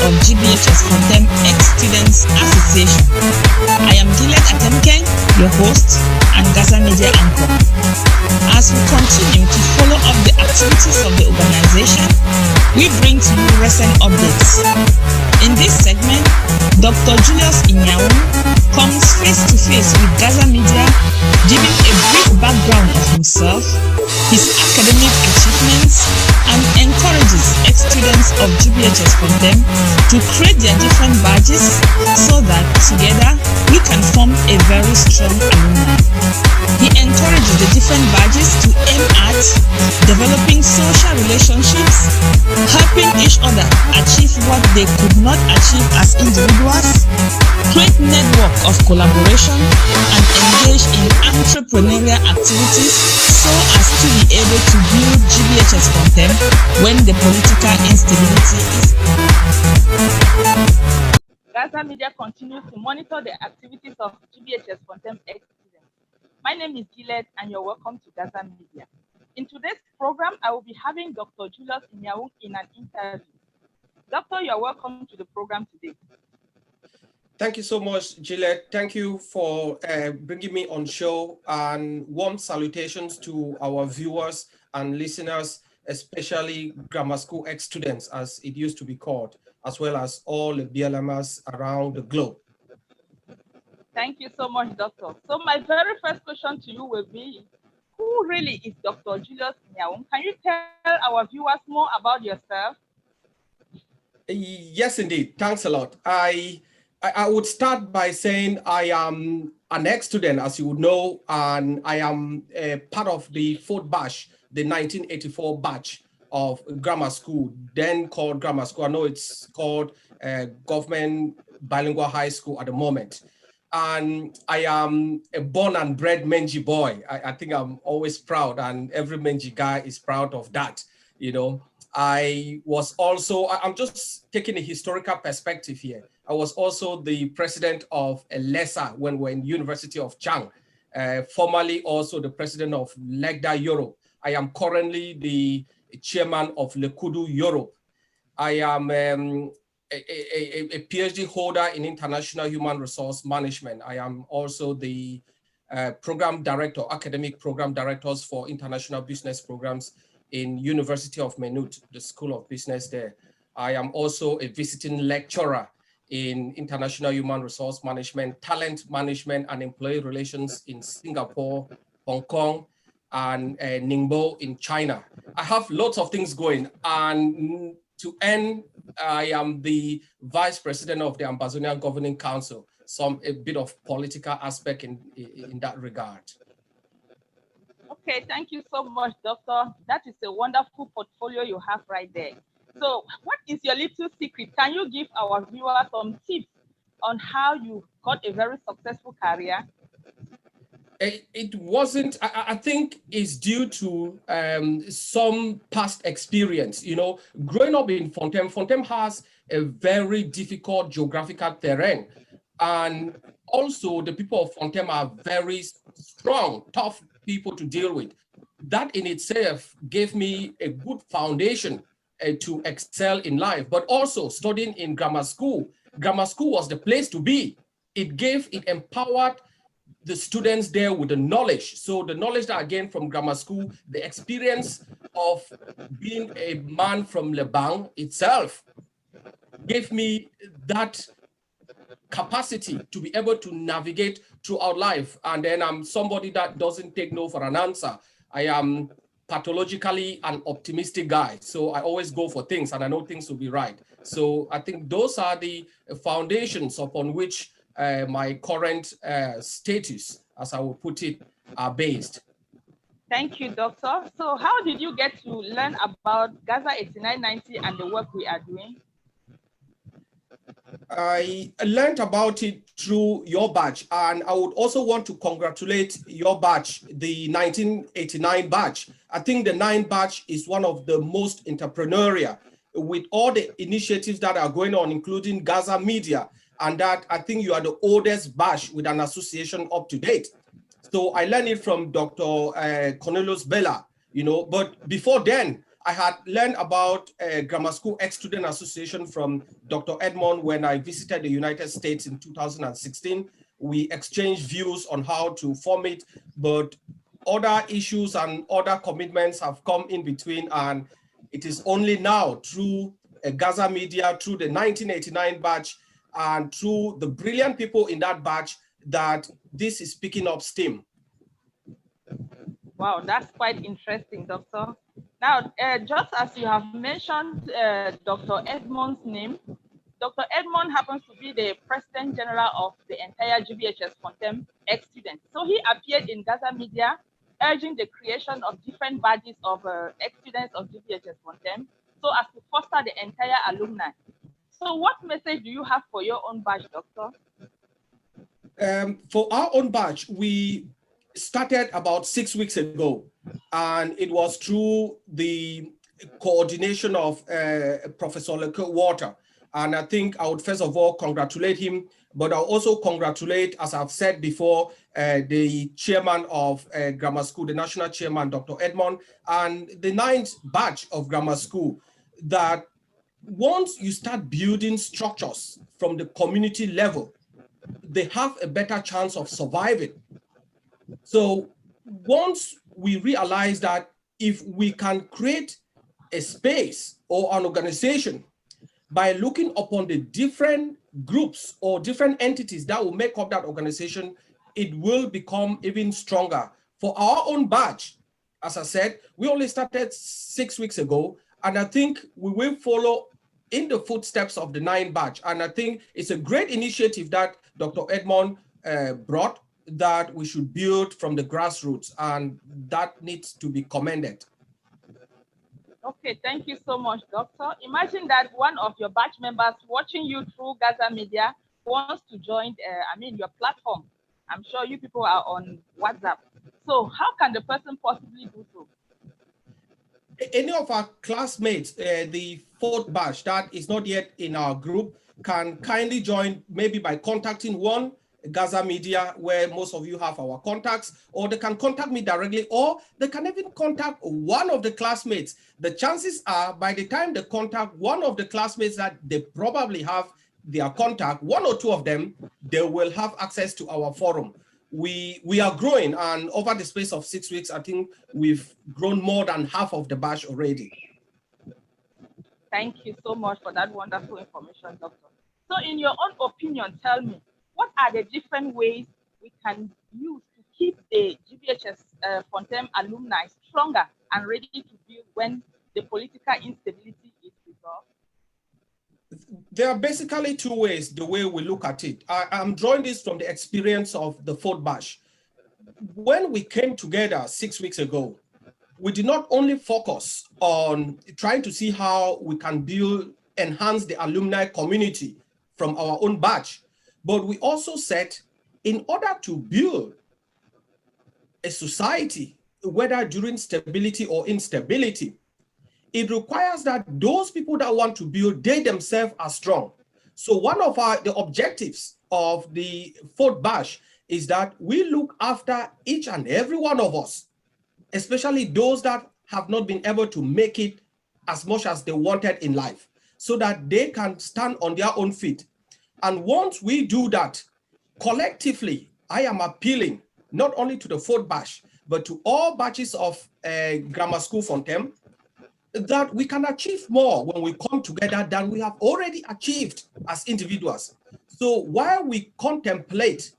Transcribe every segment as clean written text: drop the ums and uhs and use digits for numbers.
of GBHS Fontem Ex-students Association. I am Juliet, your host and GASA Media anchor. As we continue to follow up the activities of the organization, we bring to you recent updates. In this segment, Dr. Nyiawung comes face to face with GASA Media, giving a brief background of himself, his academic achievements, and encourages ex-students of GBHS Fontem to create their different badges so that together we can form a very strong alumni. He encourages the different badges to aim at developing social relationships, helping each other achieve what they could not achieve as individuals, create network of collaboration, and engage in entrepreneurial activities so as to be able to build GBHS Fontem when the political instability is. GASA Media continues to monitor the activities of GBHS Fontem Ex-students. My name is Gillette and you're welcome to GASA Media. In today's program, I will be having Dr. Julius Nyiawung in an interview. Doctor, you're welcome to the program today. Thank you so much, Gillette. Thank you for bringing me on show, and warm salutations to our viewers and listeners, especially grammar school ex-students, as it used to be called, as well as all the BLMers around the globe. Thank you so much, Doctor. So my very first question to you will be, who really is Dr. Julius Nyiawung? Can you tell our viewers more about yourself? Yes, indeed. Thanks a lot. I would start by saying I am an ex-student, as you would know, and I am a part of the fourth batch, the 1984 batch of grammar school, then called grammar school. I know it's called Government Bilingual High School at the moment. And I am a born and bred Menji boy. I think I'm always proud, and every Menji guy is proud of that, you know. I was also, I'm just taking a historical perspective here. I was also the president of LESA when we're in University of Chang, formerly also the president of LEGDA Europe. I am currently the chairman of Lekudu Europe. I am a PhD holder in international human resource management. I am also the program director, academic program directors for international business programs in University of Maynooth, the School of Business there. I am also a visiting lecturer in international human resource management, talent management, and employee relations in Singapore, Hong Kong, and Ningbo in China. I have lots of things going, and to end, I am the vice president of the Ambazonian Governing Council, a bit of political aspect in that regard. Okay, thank you so much, Doctor. That is a wonderful portfolio you have right there. So what is your little secret? Can you give our viewers some tips on how you got a very successful career? It wasn't, I think it's due to some past experience. You know, growing up in Fontem, Fontem has a very difficult geographical terrain. And also the people of Fontem are very strong, tough people to deal with. That in itself gave me a good foundation to excel in life, but also studying in grammar school. Grammar school was the place to be. It empowered the students there with the knowledge. So the knowledge that I gained from grammar school, the experience of being a man from Lebang itself gave me that capacity to be able to navigate throughout life. And then I'm somebody that doesn't take no for an answer. I am pathologically an optimistic guy. So I always go for things and I know things will be right. So I think those are the foundations upon which my current status, as I would put it, are based. Thank you, Doctor. So how did you get to learn about GASA 8990 and the work we are doing? I learned about it through your batch, and I would also want to congratulate your batch, the 1989 batch. I think the 9 batch is one of the most entrepreneurial with all the initiatives that are going on, including GASA Media, and that I think you are the oldest batch with an association up to date. So I learned it from Dr. Cornelius Bella, you know, but before then, I had learned about Grammar School Ex-Student Association from Dr. Edmond when I visited the United States in 2016. We exchanged views on how to form it, but other issues and other commitments have come in between, and it is only now through GASA Media, through the 1989 batch, and through the brilliant people in that batch that this is picking up steam. Wow, that's quite interesting, Doctor. Now, just as you have mentioned Dr. Edmond's name, Dr. Edmond happens to be the President General of the entire GBHS Fontem Ex-students. So he appeared in GASA Media urging the creation of different badges of ex-students of GBHS Fontem so as to foster the entire alumni. So what message do you have for your own badge, Doctor? For our own batch, we started about 6 weeks ago, and it was through the coordination of Professor Water. And I think I would first of all congratulate him, but I'll also congratulate, as I've said before, the chairman of Grammar School, the national chairman, Dr. Edmond, and the 9th batch of Grammar School, that once you start building structures from the community level, they have a better chance of surviving. So once we realize that if we can create a space or an organization by looking upon the different groups or different entities that will make up that organization, it will become even stronger. For our own batch, as I said, we only started 6 weeks ago, and I think we will follow in the footsteps of the 9th batch. And I think it's a great initiative that Dr. Edmond brought, that we should build from the grassroots, and that needs to be commended. Okay, thank you so much, Doctor. Imagine that one of your batch members watching you through GASA Media wants to join, your platform. I'm sure you people are on WhatsApp. So how can the person possibly do so? Any of our classmates, the 4th batch that is not yet in our group, can kindly join, maybe by contacting one GASA Media, where most of you have our contacts, or they can contact me directly, or they can even contact one of the classmates. The chances are, by the time they contact one of the classmates that they probably have their contact, one or two of them, they will have access to our forum. We are growing, and over the space of 6 weeks, I think we've grown more than half of the batch already. Thank you so much for that wonderful information, Doctor. So in your own opinion, tell me, what are the different ways we can use to keep the GBHS Fontem alumni stronger and ready to build when the political instability is resolved? There are basically 2 ways, the way we look at it. I'm drawing this from the experience of the 4th batch. When we came together 6 weeks ago, we did not only focus on trying to see how we can enhance the alumni community from our own batch, but we also said, in order to build a society, whether during stability or instability, it requires that those people that want to build, they themselves are strong. So one of the objectives of the 4th batch is that we look after each and every one of us, especially those that have not been able to make it as much as they wanted in life, so that they can stand on their own feet. And once we do that, collectively, I am appealing not only to the 4th batch, but to all batches of Grammar School Fontem, that we can achieve more when we come together than we have already achieved as individuals. So while we contemplate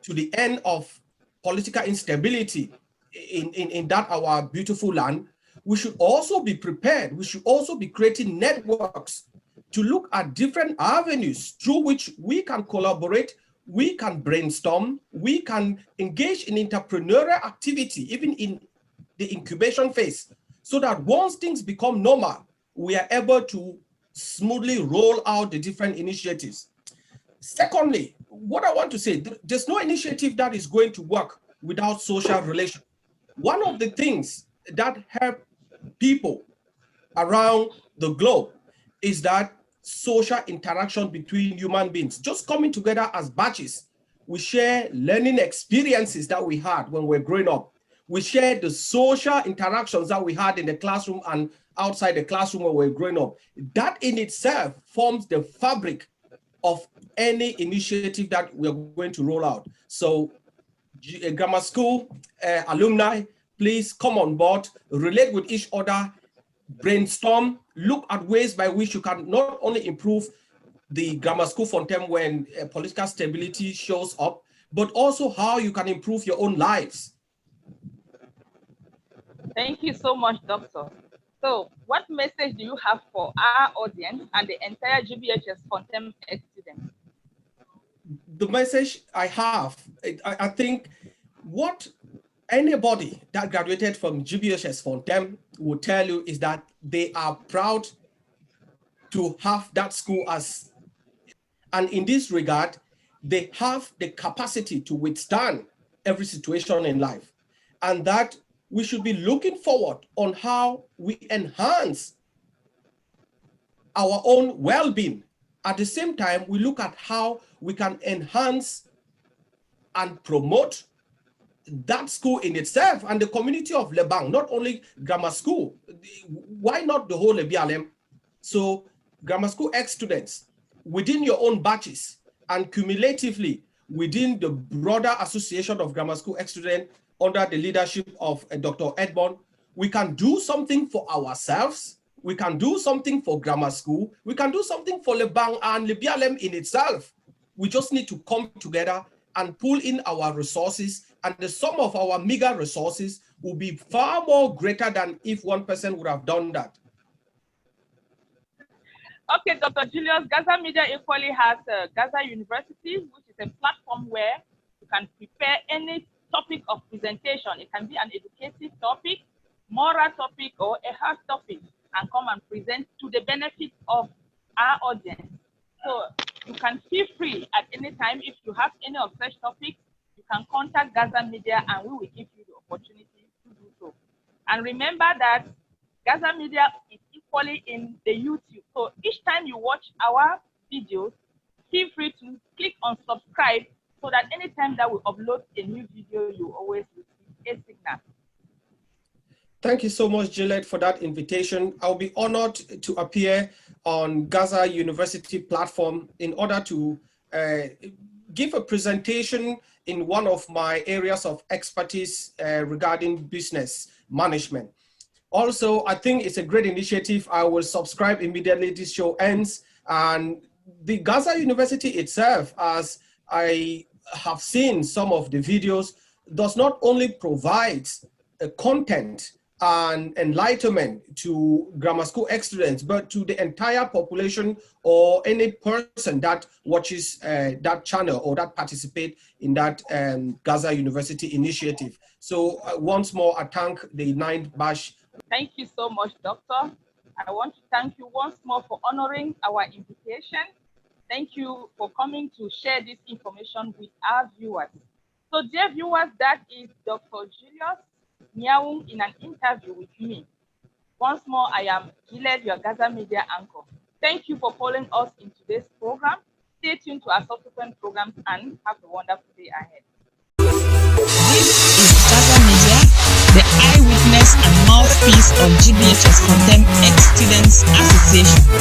to the end of political instability in that our beautiful land, we should also be prepared. We should also be creating networks to look at different avenues through which we can collaborate, we can brainstorm, we can engage in entrepreneurial activity, even in the incubation phase, so that once things become normal, we are able to smoothly roll out the different initiatives. Secondly, what I want to say, there's no initiative that is going to work without social relations. One of the things that help people around the globe is that social interaction between human beings, just coming together as batches. We share learning experiences that we had when we were growing up. We shared the social interactions that we had in the classroom and outside the classroom when we were growing up. That in itself forms the fabric of any initiative that we're going to roll out. So grammar school alumni, please come on board, relate with each other, brainstorm, look at ways by which you can not only improve the grammar school Fontem when political stability shows up, but also how you can improve your own lives. Thank you so much, Doctor. So what message do you have for our audience and the entire GBHS Fontem Ex-students? The message I have, I think what anybody that graduated from GBHS Fontem will tell you is that they are proud to have that school as, and in this regard, they have the capacity to withstand every situation in life, and that we should be looking forward on how we enhance our own well-being. At the same time, we look at how we can enhance and promote that school in itself and the community of Lebang, not only grammar school. Why not the whole BLM? So grammar school ex-students within your own batches and cumulatively within the broader association of grammar school ex-students under the leadership of Dr. Edmond, we can do something for ourselves. We can do something for grammar school. We can do something for Lebang and the BLM in itself. We just need to come together and pull in our resources, and the sum of our meager resources will be far more greater than if one person would have done that. Okay, Dr. Julius, GASA Media equally has GASA University, which is a platform where you can prepare any topic of presentation. It can be an educative topic, moral topic, or a health topic, and come and present to the benefit of our audience. So you can feel free at any time. If you have any of such topics, you can contact GASA Media and we will give you the opportunity to do so. And remember that GASA Media is equally in the YouTube. So each time you watch our videos, feel free to click on subscribe so that anytime that we upload a new video, you always receive a signal. Thank you so much, Gillette, for that invitation. I'll be honored to appear on GASA University platform in order to give a presentation in one of my areas of expertise regarding business management. Also, I think it's a great initiative. I will subscribe immediately this show ends. And the GASA University itself, as I have seen some of the videos, does not only provide content and enlightenment to grammar school ex-students, but to the entire population or any person that watches that channel or that participate in that GASA University initiative. So once more, I thank the 9th batch. Thank you so much, Doctor. I want to thank you once more for honoring our invitation. Thank you for coming to share this information with our viewers. So dear viewers, that is Dr. Dr.Nyiawung in an interview with me. Once more, I am Gillette, your GASA Media anchor. Thank you for following us in today's program. Stay tuned to our subsequent programs and have a wonderful day ahead. This is GASA Media, the eyewitness and mouthpiece of GBHS Fontem Ex-students Association.